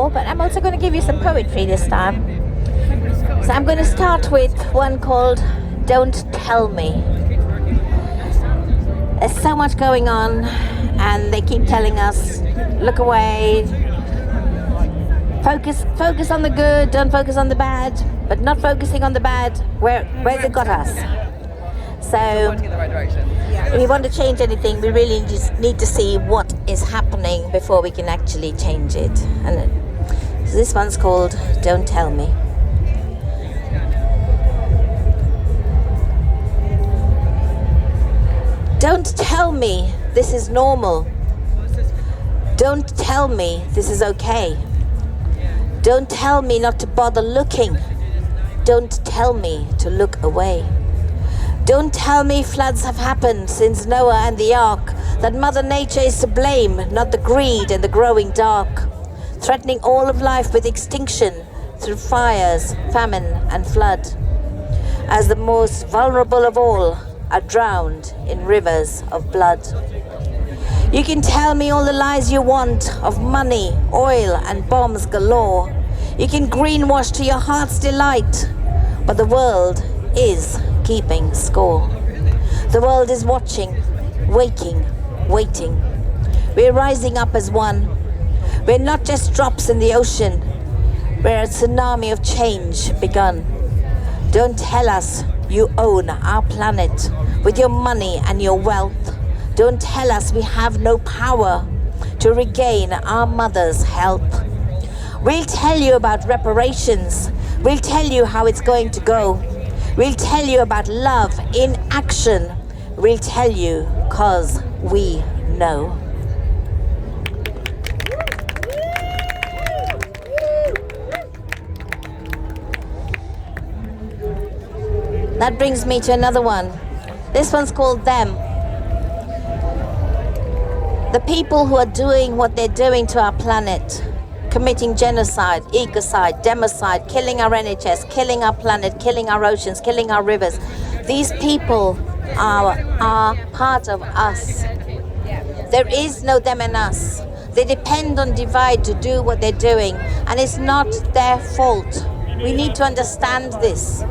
more, but I'm also going to give you some poetry this time. So I'm going to start with one called Don't Tell Me. There's so much going on, and they keep telling us, look away, focus on the good, don't focus on the bad, but not focusing on the bad, where's it got us? So if we want to change anything, we really just need to see what is happening before we can actually change it. And so this one's called Don't Tell Me. Don't tell me this is normal. Don't tell me this is okay. Don't tell me not to bother looking. Don't tell me to look away. Don't tell me floods have happened since Noah and the ark, that Mother Nature is to blame, not the greed and the growing dark, threatening all of life with extinction through fires, famine and flood, as the most vulnerable of all are drowned in rivers of blood. You can tell me all the lies you want of money, oil and bombs galore. You can greenwash to your heart's delight, but the world is keeping score. The world is watching, waking, waiting. We're rising up as one. We're not just drops in the ocean. We're a tsunami of change begun. Don't tell us you own our planet with your money and your wealth. Don't tell us we have no power to regain our mother's help. We'll tell you about reparations. We'll tell you how it's going to go. We'll tell you about love in action. We'll tell you 'cause we know. That brings me to another one. This one's called Them. The people who are doing what they're doing to our planet, committing genocide, ecocide, democide, killing our NHS, killing our planet, killing our oceans, killing our rivers. These people are part of us. There is no them and us. They depend on divide to do what they're doing, and it's not their fault. We need to understand this,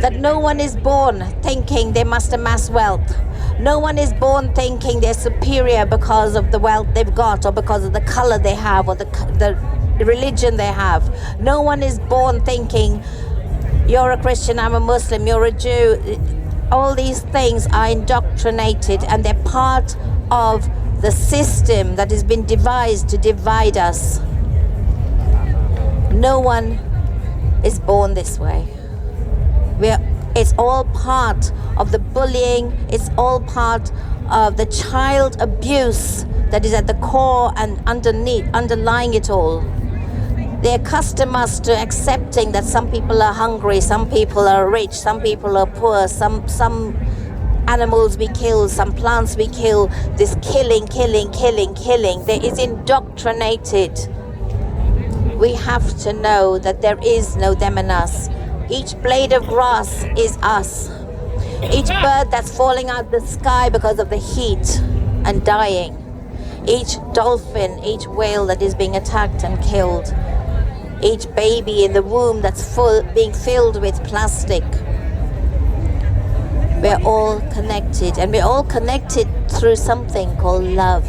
that no one is born thinking they must amass wealth. No one is born thinking they're superior because of the wealth they've got, or because of the color they have, or the religion they have. No one is born thinking, you're a Christian, I'm a Muslim, you're a Jew. All these things are indoctrinated, and they're part of the system that has been devised to divide us. No one is born this way. It's all part of the bullying, it's all part of the child abuse that is at the core and underlying it all. They accustom us to accepting that some people are hungry, some people are rich, some people are poor, some animals we kill, some plants we kill. This killing. There is indoctrinated. We have to know that there is no them and us. Each blade of grass is us. Each bird that's falling out of the sky because of the heat and dying. Each dolphin, each whale that is being attacked and killed. Each baby in the womb that's being filled with plastic. We're all connected, and we're all connected through something called love.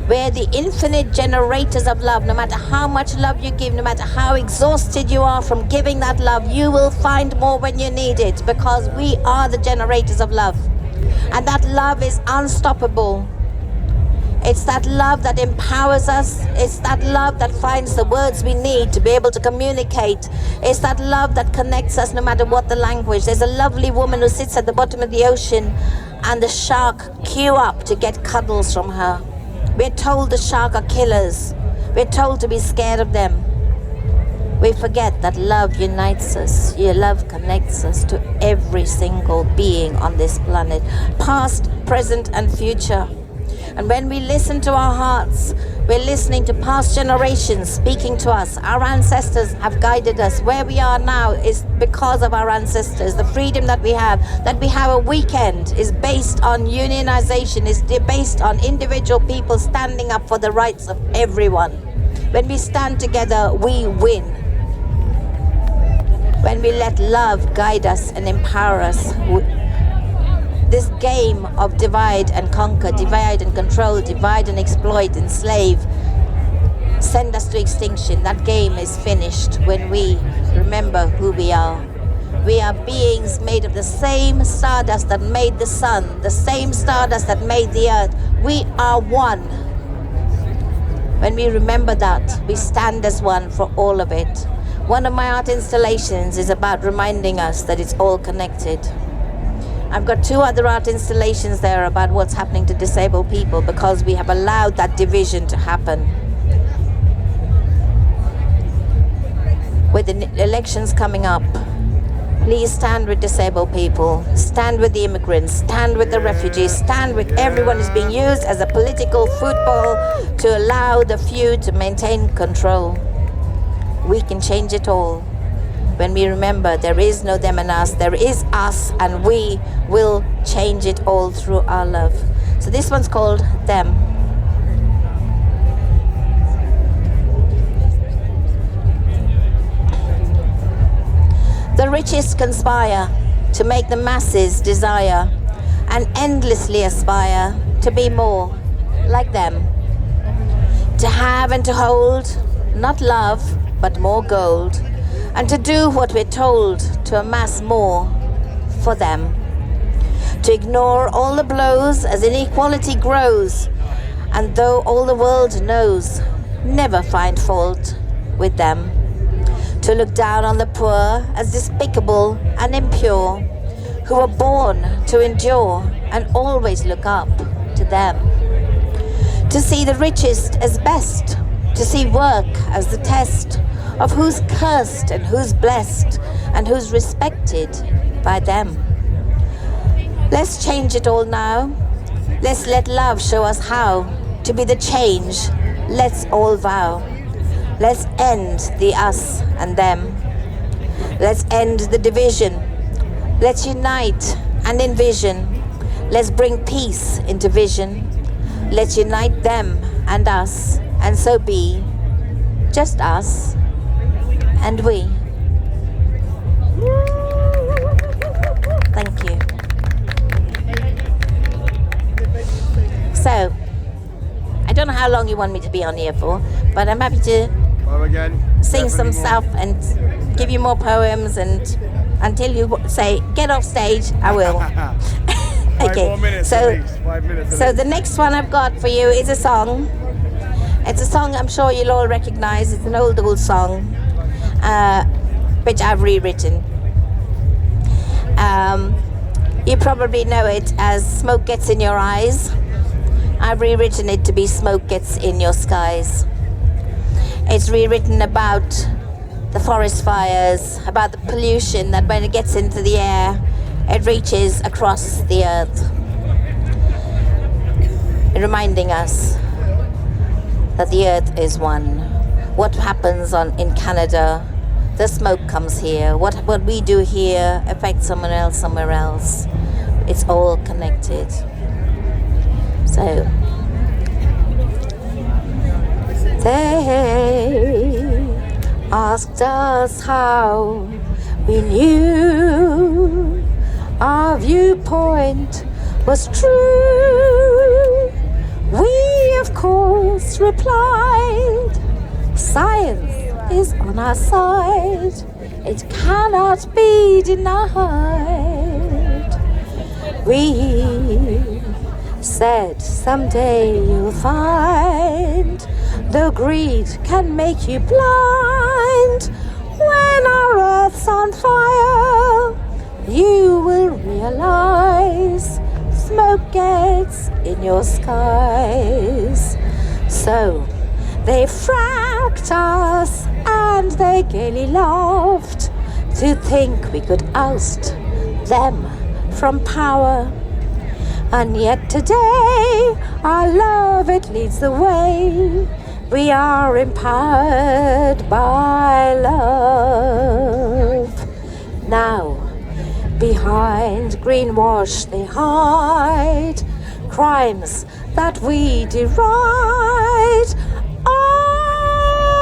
We're the infinite generators of love. No matter how much love you give, no matter how exhausted you are from giving that love, you will find more when you need it, because we are the generators of love. And that love is unstoppable. It's that love that empowers us. It's that love that finds the words we need to be able to communicate. It's that love that connects us no matter what the language. There's a lovely woman who sits at the bottom of the ocean, and the shark queue up to get cuddles from her. We're told the shark are killers. We're told to be scared of them. We forget that love unites us. Your love connects us to every single being on this planet, past, present, and future. And when we listen to our hearts, we're listening to past generations speaking to us. Our ancestors have guided us. Where we are now is because of our ancestors. The freedom that we have a weekend, is based on unionization, is based on individual people standing up for the rights of everyone. When we stand together, we win. When we let love guide us and empower us, this game of divide and conquer, divide and control, divide and exploit, enslave, send us to extinction, that game is finished when we remember who we are. We are beings made of the same stardust that made the sun, the same stardust that made the earth. We are one. When we remember that, we stand as one for all of it. One of my art installations is about reminding us that it's all connected. I've got 2 other art installations there about what's happening to disabled people because we have allowed that division to happen. With the elections coming up, please stand with disabled people, stand with the immigrants, stand with the refugees, stand with everyone who's being used as a political football to allow the few to maintain control. We can change it all. When we remember there is no them and us, there is us, and we will change it all through our love. So this one's called Them. The richest conspire to make the masses desire and endlessly aspire to be more like them. To have and to hold, not love, but more gold. And to do what we're told, to amass more for them. To ignore all the blows as inequality grows, and though all the world knows, never find fault with them. To look down on the poor as despicable and impure, who were born to endure and always look up to them. To see the richest as best, to see work as the test of who's cursed and who's blessed and who's respected by them. Let's change it all now. Let's let love show us how to be the change. Let's all vow. Let's end the us and them. Let's end the division. Let's unite and envision. Let's bring peace into vision. Let's unite them and us, and so be just us and we. Thank you. So, I don't know how long you want me to be on here for, but I'm happy to sing some stuff and give you more poems, and until you say get off stage, I will. Okay. 5 more minutes so, at least. 5 minutes. So the next one I've got for you is a song. It's a song I'm sure you'll all recognize. It's an old song, which I've rewritten. You probably know it as Smoke Gets in Your Eyes. I've rewritten it to be Smoke Gets in Your Skies. It's rewritten about the forest fires, about the pollution that when it gets into the air, it reaches across the earth, reminding us that the earth is one. What happens in Canada, the smoke comes here. What we do here affects someone else somewhere else. It's all connected. So, they asked us how we knew our viewpoint was true. We, of course, replied, science is on our side. It cannot be denied. We said, someday you'll find the greed can make you blind. When our earth's on fire, you will realize smoke gets in your skies. So they fracked us and they gaily laughed to think we could oust them from power. And yet today our love, it leads the way. We are empowered by love. Now behind greenwash they hide crimes that we deride. Oh,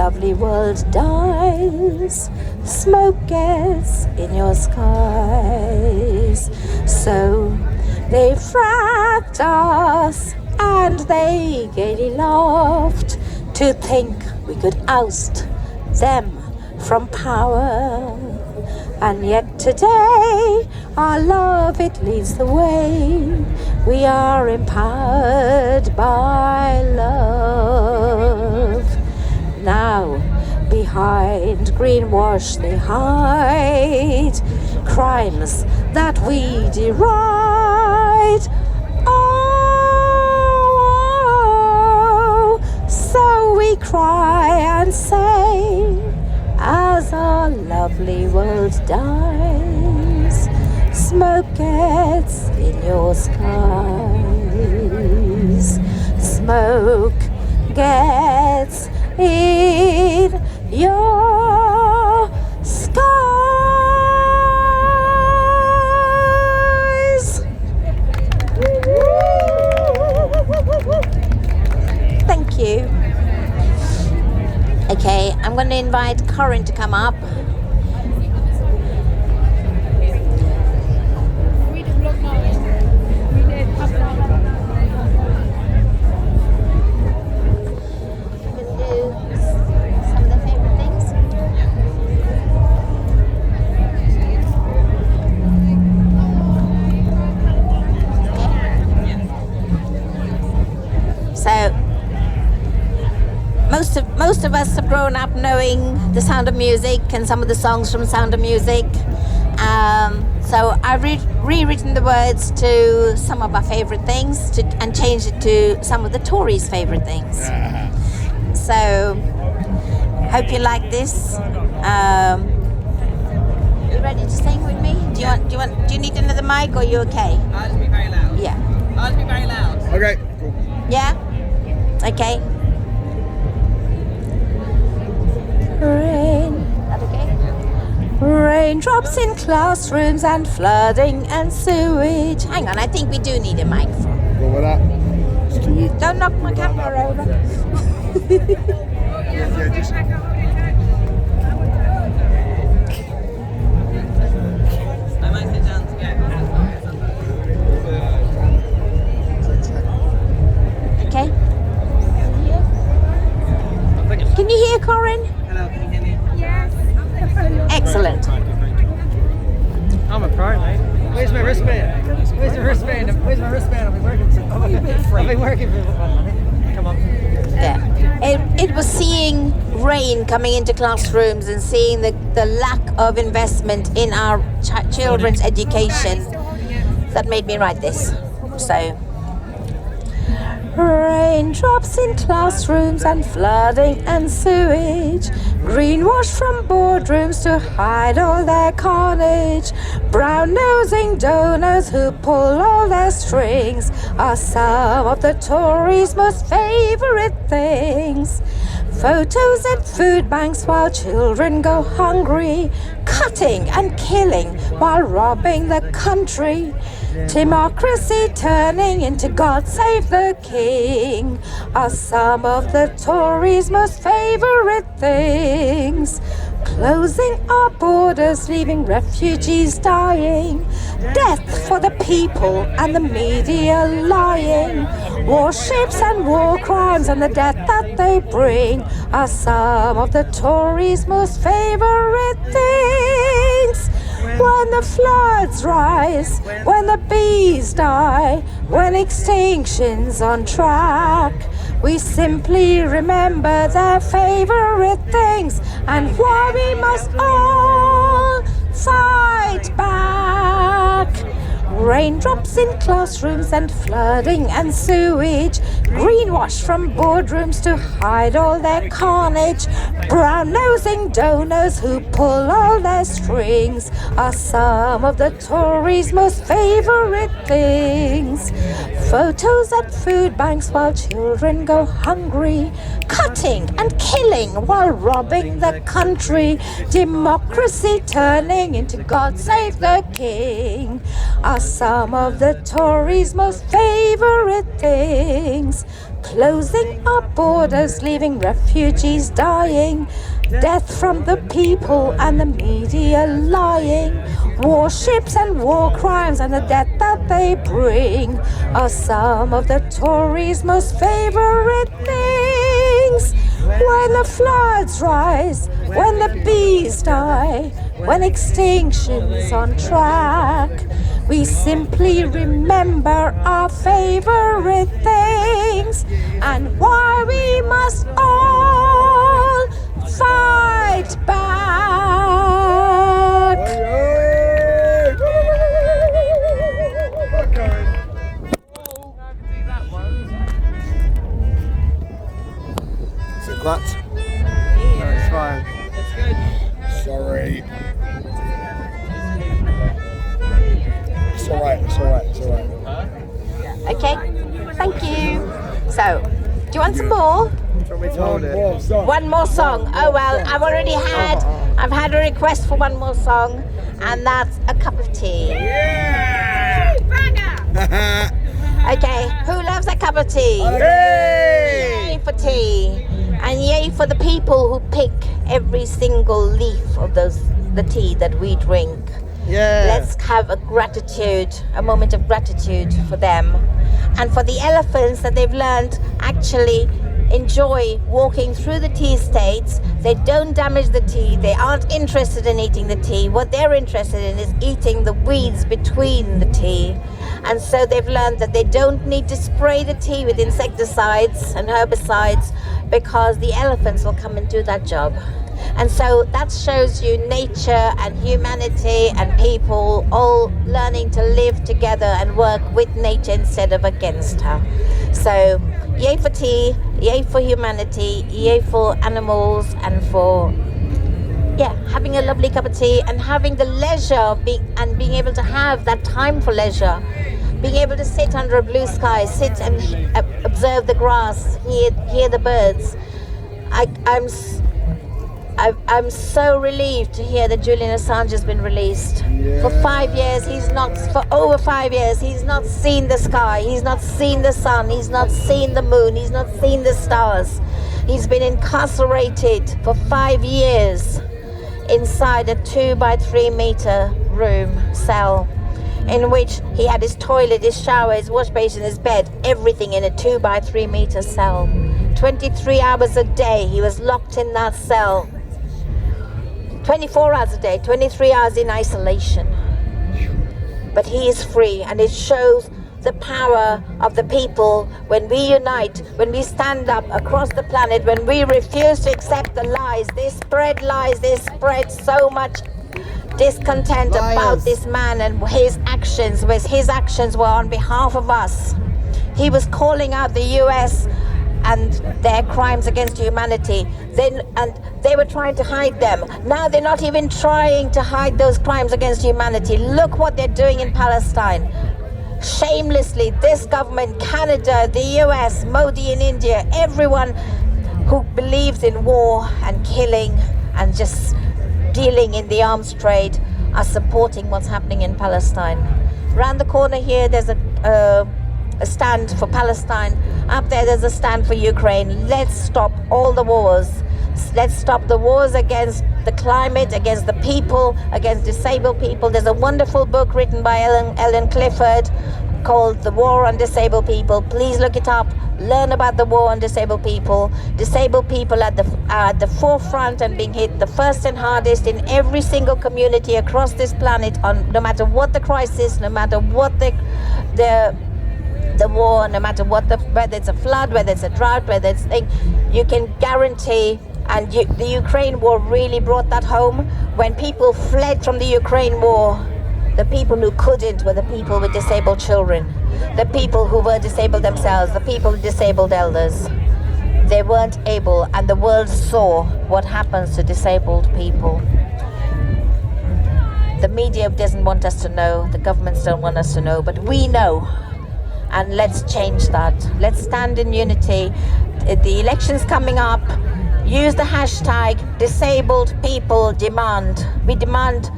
lovely world dies, smoke gets in your skies. So they fracked us and they gaily laughed to think we could oust them from power. And yet today our love, it leads the way. We are empowered by love. Now behind greenwash they hide crimes that we deride. Oh, so we cry and say as our lovely world dies, smoke gets in your skies. Smoke gets in your skies. Thank you. Okay, I'm going to invite Corinne to come up. Most of us have grown up knowing the Sound of Music and some of the songs from Sound of Music. So I've rewritten the words to some of our favourite things and changed it to some of the Tories' favourite things. So hope you like this. You ready to sing with me? Do you need another mic, or are you okay? I'll just be very loud. Yeah. I'll just be very loud. Okay, cool. Yeah? Okay. Rain. That okay? Raindrops in classrooms and flooding and sewage. Hang on, I think we do need a microphone. Go with that. It's to you. Don't knock my camera over. Yeah, just... I might sit down to get. Okay. Can you hear Corinne? Hello, can you hear me? Yes. Excellent. I'm a pro, mate. Where's my wristband? Where's the wristband? Where's my wristband? I've been working for. I've been working for. Come on. Yeah. It was seeing rain coming into classrooms and seeing the lack of investment in our children's education that made me write this. So. Raindrops in classrooms and flooding and sewage, greenwash from boardrooms to hide all their carnage, brown-nosing donors who pull all their strings are some of the Tories' most favourite things. Photos at food banks while children go hungry, cutting and killing while robbing the country. Democracy turning into God Save the King are some of the Tories' most favourite things. Closing our borders, leaving refugees dying. Death for the people and the media lying. Warships and war crimes and the death that they bring are some of the Tories' most favourite things. When the floods rise, when the bees die, when extinction's on track, we simply remember their favourite things and why we must all fight back. Raindrops in classrooms and flooding and sewage, greenwash from boardrooms to hide all their carnage, brown-nosing donors who pull all their strings are some of the Tories' most favourite things. Photos at food banks while children go hungry, cut hurting and killing while robbing the country. Democracy turning into God Save the King are some of the Tories' most favourite things. Closing our borders, leaving refugees dying. Death from the people and the media lying. Warships and war crimes and the death that they bring are some of the Tories' most favourite things. When the floods rise, when the bees die, when extinction's on track, we simply remember our favourite things and why we must all fight back. Is it that? No, it's fine. It's good. Sorry. It's alright, it's alright, it's alright. Okay, thank you. So, do you want some more? Do you want me to hold it? One more song. Oh well, I've had a request for one more song, and that's a cup of tea. Okay, who loves a cup of tea? Yay for tea, and yay for the people who pick every single leaf of the tea that we drink. Yeah. Let's have a moment of gratitude for them, and for the elephants that they've learned actually enjoy walking through the tea estates. They don't damage the tea. They aren't interested in eating the tea. What they're interested in is eating the weeds between the tea. And so they've learned that they don't need to spray the tea with insecticides and herbicides because the elephants will come and do that job. And so that shows you nature and humanity and people all learning to live together and work with nature instead of against her. So yay for tea, yay for humanity, yay for animals, and for having a lovely cup of tea and having the leisure of being able to have that time for leisure. Being able to sit under a blue sky, sit and observe the grass, hear the birds. I'm so relieved to hear that Julian Assange has been released. Yeah. For over 5 years, he's not seen the sky, he's not seen the sun, he's not seen the moon, he's not seen the stars. He's been incarcerated for 5 years inside a 2 by 3 meter room cell, in which he had his toilet, his shower, his wash basin, his bed, everything in a 2 by 3 meter cell. 23 hours a day he was locked in that cell. 24 hours a day, 23 hours in isolation. But he is free, and it shows the power of the people when we unite, when we stand up across the planet, when we refuse to accept the lies. They spread lies, they spread so much discontent about this man and his actions, whereas his actions were on behalf of us. He was calling out the US and their crimes against humanity. And they were trying to hide them. Now they're not even trying to hide those crimes against humanity. Look what they're doing in Palestine. Shamelessly, this government, Canada, the US, Modi in India, everyone who believes in war and killing and just dealing in the arms trade are supporting what's happening in Palestine. Around the corner here, there's a stand for Palestine. Up there's a stand for Ukraine. Let's stop all the wars. Let's stop the wars against the climate, against the people, against disabled people. There's a wonderful book written by Ellen Clifford called The War on Disabled People. Please look it up. Learn about the war on disabled people. Disabled people are at the forefront and being hit the first and hardest in every single community across this planet, no matter what the crisis, no matter what the war, no matter whether it's a flood, whether it's a drought, whether it's you can guarantee. And the Ukraine war really brought that home. When people fled from the Ukraine war, the people who couldn't were the people with disabled children, the people who were disabled themselves, the people with disabled elders. They weren't able, and the world saw what happens to disabled people. The media doesn't want us to know, the governments don't want us to know, but we know. And let's change that. Let's stand in unity. the elections coming up, use the hashtag disabled people demand. We demand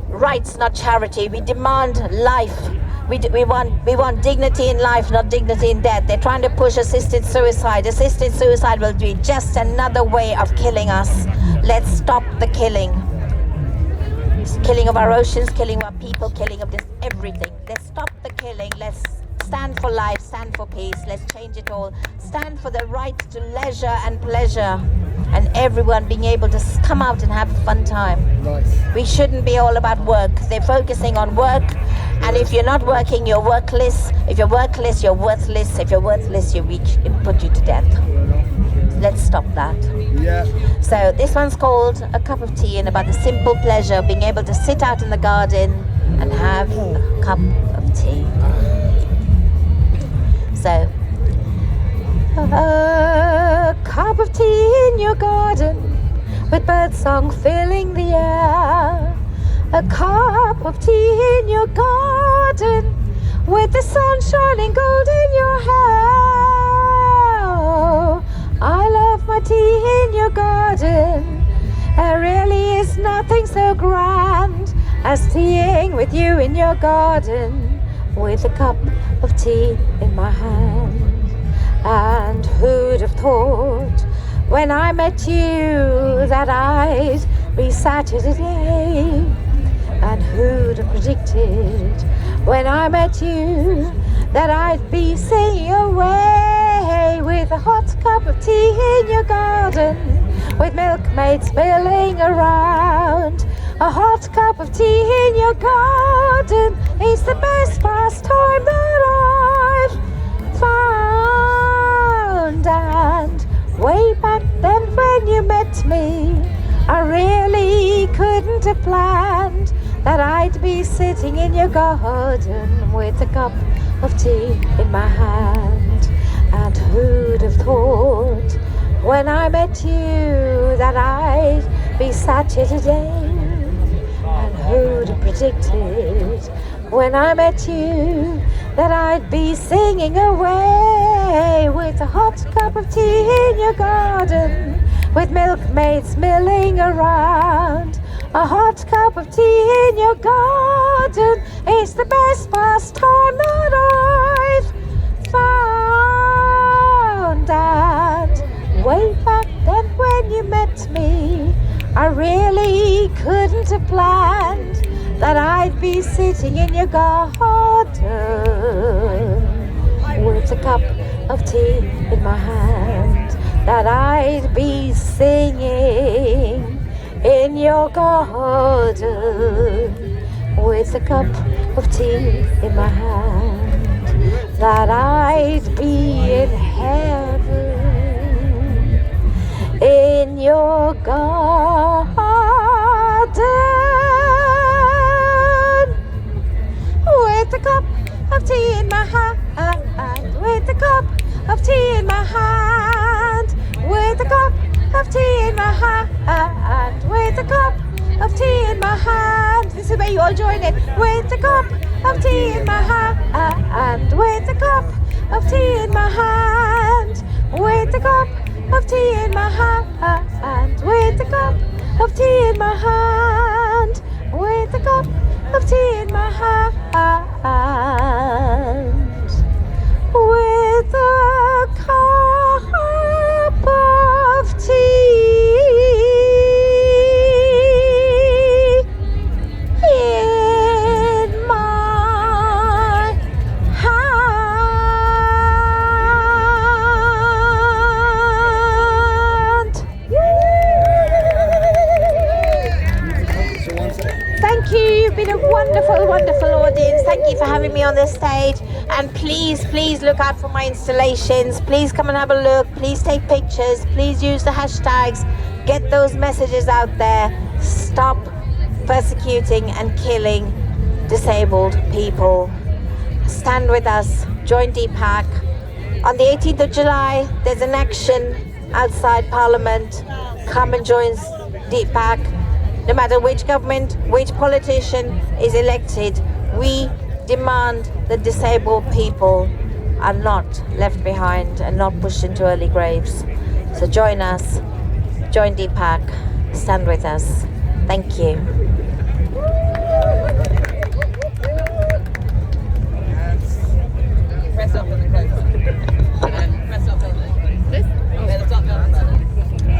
rights, not charity. We demand life. We want dignity in life, not dignity in death. They're trying to push assisted suicide. Assisted suicide will be just another way of killing us. Let's stop the killing. Killing of our oceans, killing of our people, killing of this everything. Let's stop the killing. Let's stand for life, stand for peace. Let's change it all. Stand for the right to leisure and pleasure, and everyone being able to come out and have a fun time. Nice. We shouldn't be all about work. They're focusing on work, and if you're not working, you're workless. If you're workless, you're worthless. If you're worthless, you're weak. It put you to death. Let's stop that. Yeah. So this one's called A Cup of Tea, and about the simple pleasure of being able to sit out in the garden and have a cup of tea. So, a cup of tea in your garden with birdsong filling the air. A cup of tea in your garden with the sun shining gold in your hair. Oh, I love my tea in your garden. There really is nothing so grand as teaing with you in your garden with a cup of tea in my hand. And who'd have thought when I met you that I'd be Saturday? And who'd have predicted when I met you that I'd be singing away with a hot cup of tea in your garden with milkmaids spilling around? A hot cup of tea in your garden is the best pastime that I've found. And way back then when you met me, I really couldn't have planned that I'd be sitting in your garden with a cup of tea in my hand. And who'd have thought when I met you that I'd be sat here today? And who'd have predicted when I met you that I'd be singing away with a hot cup of tea in your garden with milkmaids milling around? A hot cup of tea in your garden is the best pastime that I've found. And way back then when you met me, I really couldn't have planned that I'd be sitting in your garden with a cup of tea in my hand, that I'd be singing in your garden with a cup of tea in my hand, that I'd be in heaven in your garden with a cup of tea in my hand, with a cup of tea in my hand, with a cup of tea in my hand, with a cup of tea in my hand. This is where you all join it. With a cup of tea in my hand, with a cup of tea in my hand, with a cup of tea in my hand, with a cup of tea in my hand, with a cup of tea in my hand, with a cup of tea in my hand. Thank you. You've been a wonderful, wonderful audience. Thank you for having me on this stage. And please, please look out for my installations. Please come and have a look. Please take pictures. Please use the hashtags. Get those messages out there. Stop persecuting and killing disabled people. Stand with us. Join DPAC. On the 18th of July, there's an action outside Parliament. Come and join DPAC. No matter which government, which politician is elected, we demand the disabled people are not left behind and not pushed into early graves. So join us, join DPAC, stand with us. Thank you. Press up.